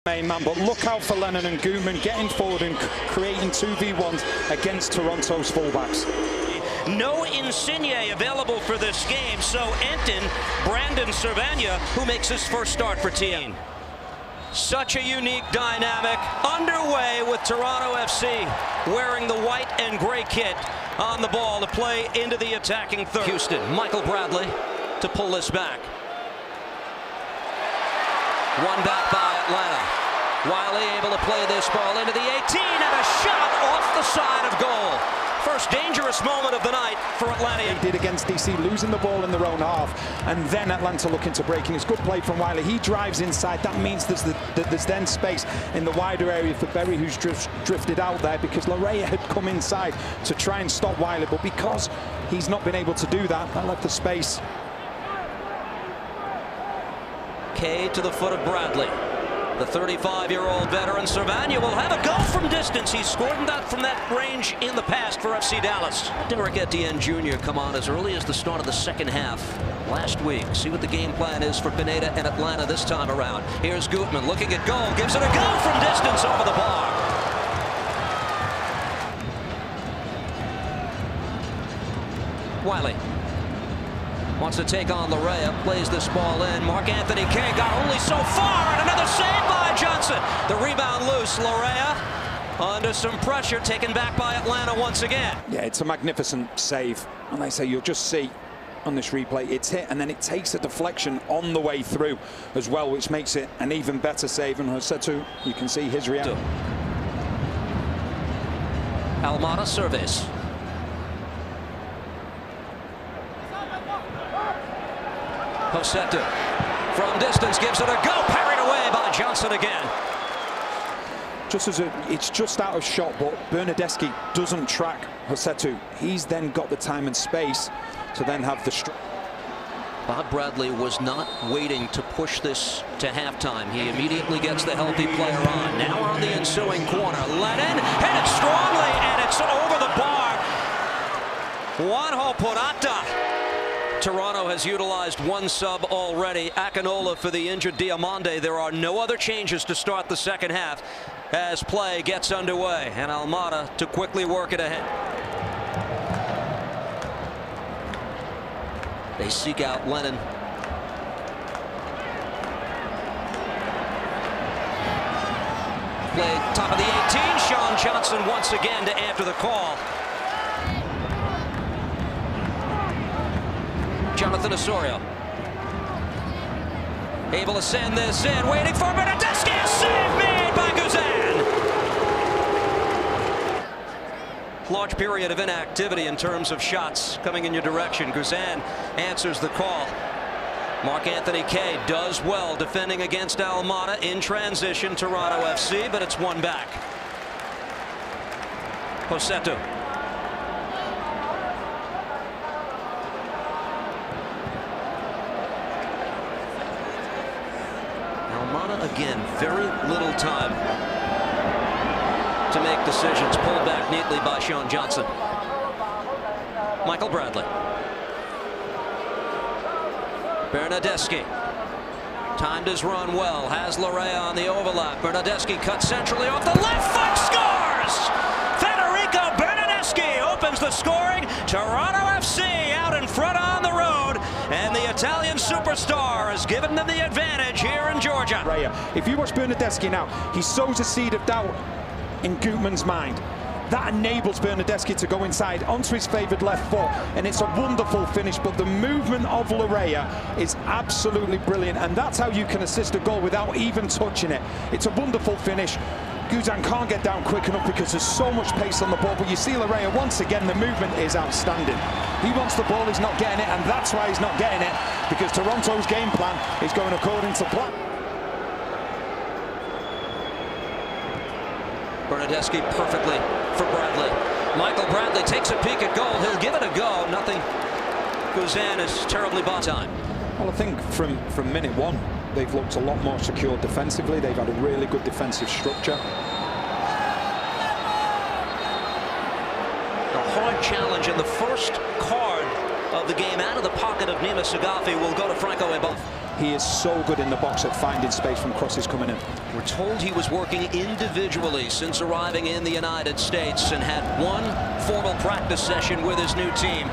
main man, but look out for Lennon and Gutman getting forward and creating 2v1s against Toronto's fullbacks. No Insigne available for this game, so Enton, Brandon Cervania, who makes his first start for team. Such a unique dynamic underway with Toronto FC wearing the white and gray kit on the ball to play into the attacking third. Houston, Michael Bradley to pull this back. One back by Atlanta. Wiley able to play this ball into the 18 and a shot off the side of goal. First dangerous moment of the night for Atlanta. He did against DC, losing the ball in their own half, and then Atlanta looking to break in. It's good play from Wiley. He drives inside. That means there's then space in the wider area for Berry, who's drifted out there because Larea had come inside to try and stop Wiley, but because he's not been able to do that, that left the space. K to the foot of Bradley. The 35-year-old veteran Cervania will have a go from distance. He's scored that from that range in the past for FC Dallas. Derek Etienne Jr. come on as early as the start of the second half last week. See what the game plan is for Pineda and Atlanta this time around. Here's Gutman looking at goal, gives it a go from distance over the bar. Wiley wants to take on Larea, plays this ball in. Mark Anthony Kay got only so far, and another save by Johnson. The rebound loose. Larea under some pressure, taken back by Atlanta once again. Yeah, it's a magnificent save. And they say you'll just see on this replay, it's hit, and then it takes a deflection on the way through as well, which makes it an even better save. And Josetu, you can see his reaction. Almada surveys. Josetu from distance gives it a go, parried away by Johnson again. It's just out of shot, but Bernardeschi doesn't track Josetu. He's then got the time and space to then have the Bob Bradley was not waiting to push this to halftime. He immediately gets the healthy player on. Now on the ensuing corner, Lennon hit it strongly, and it's over the bar. Juanjo Purata. Toronto has utilized one sub already. Akinola for the injured Diamande. There are no other changes to start the second half as play gets underway, and Almada to quickly work it ahead. They seek out Lennon. Play top of the 18. Sean Johnson once again to answer the call. Jonathan Osorio able to send this in, waiting for Bernardeschi. A save made by Guzan. Large period of inactivity in terms of shots coming in your direction. Guzan answers the call. Mark Anthony Kay does well defending against Almada in transition. Toronto FC, but it's one back. Josetu. Again, very little time to make decisions. Pulled back neatly by Sean Johnson. Michael Bradley. Bernardeschi timed his run well. Has Larea on the overlap. Bernardeschi cuts centrally off the left foot. Scores! Federico Bernardeschi opens the scoring. Toronto FC out in front on the road. And the Italian superstar has given them the advantage here in Georgia. If you watch Bernardeschi now, he sows a seed of doubt in Gutman's mind. That enables Bernardeschi to go inside onto his favoured left foot, and it's a wonderful finish. But the movement of Larea is absolutely brilliant, and that's how you can assist a goal without even touching it. It's a wonderful finish. Guzan can't get down quick enough because there's so much pace on the ball, but you see Larea once again, the movement is outstanding. He wants the ball, he's not getting it, and that's why he's not getting it, because Toronto's game plan is going according to plan. Bernardeschi perfectly for Bradley. Michael Bradley takes a peek at goal. He'll give it a go. Nothing. Guzan is terribly bought time. Well, I think from minute one, they've looked a lot more secure defensively. They've had a really good defensive structure. A hard challenge, and the first card of the game out of the pocket of Nima Sagafi will go to Franco Eboff. He is so good in the box at finding space from crosses coming in. We're told he was working individually since arriving in the United States and had one formal practice session with his new team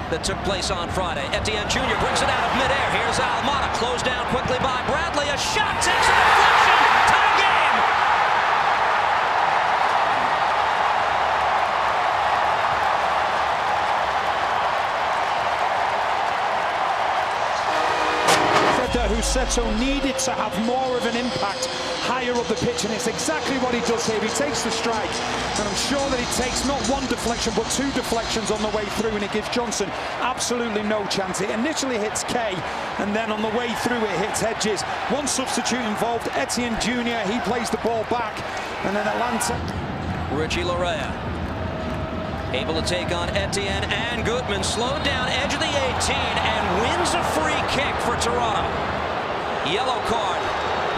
that took place on Friday. Etienne Jr. brings it out of midair. Here's Almada, closed down quickly by Bradley. A shot takes a deflection. Tie game. Who said so needed to have more of an impact higher up the pitch, and it's exactly what he does here. He takes the strike, and I'm sure that he takes not one deflection but two deflections on the way through, and it gives Johnson absolutely no chance. It initially hits Kay, and then on the way through it hits Hedges. One substitute involved, Etienne Jr. He plays the ball back, and then Atlanta. Richie Larea able to take on Etienne, and Gutman slowed down edge of the 18 and wins a free kick for Toronto. Yellow card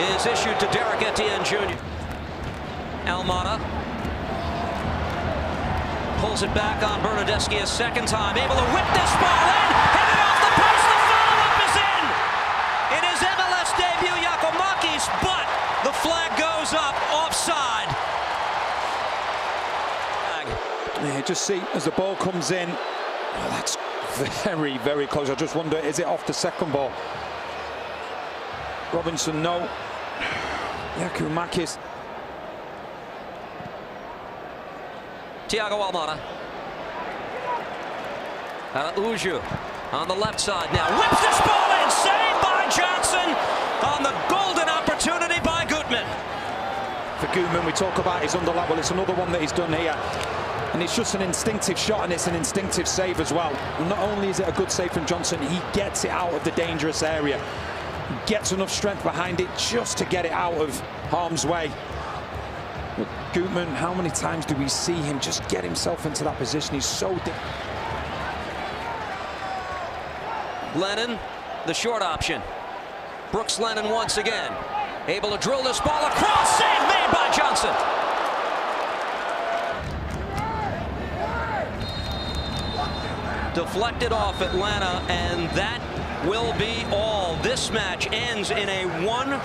is issued to Derek Etienne Jr. Almada pulls it back on Bernardeschi a second time, able to whip this ball in, hit it off the post, the follow-up is in! It is MLS debut Giacomakis, but the flag goes up, offside. Yeah, just see as the ball comes in, oh, that's very, very close. I just wonder, is it off the second ball? Robinson, no. Giacomakis. Thiago Almada. Uju on the left side now. Whips this ball in. Saved by Johnson on the golden opportunity by Gutman. For Gutman, we talk about his underlap. Well, it's another one that he's done here. And it's just an instinctive shot, and it's an instinctive save as well. And not only is it a good save from Johnson, he gets it out of the dangerous area. He gets enough strength behind it just to get it out of harm's way. But Gutman, how many times do we see him just get himself into that position? He's so deep. Lennon, the short option. Brooks Lennon once again. Able to drill this ball across. Save made by Johnson. Deflected off Atlanta, and that will be all. This match ends in a 1-1.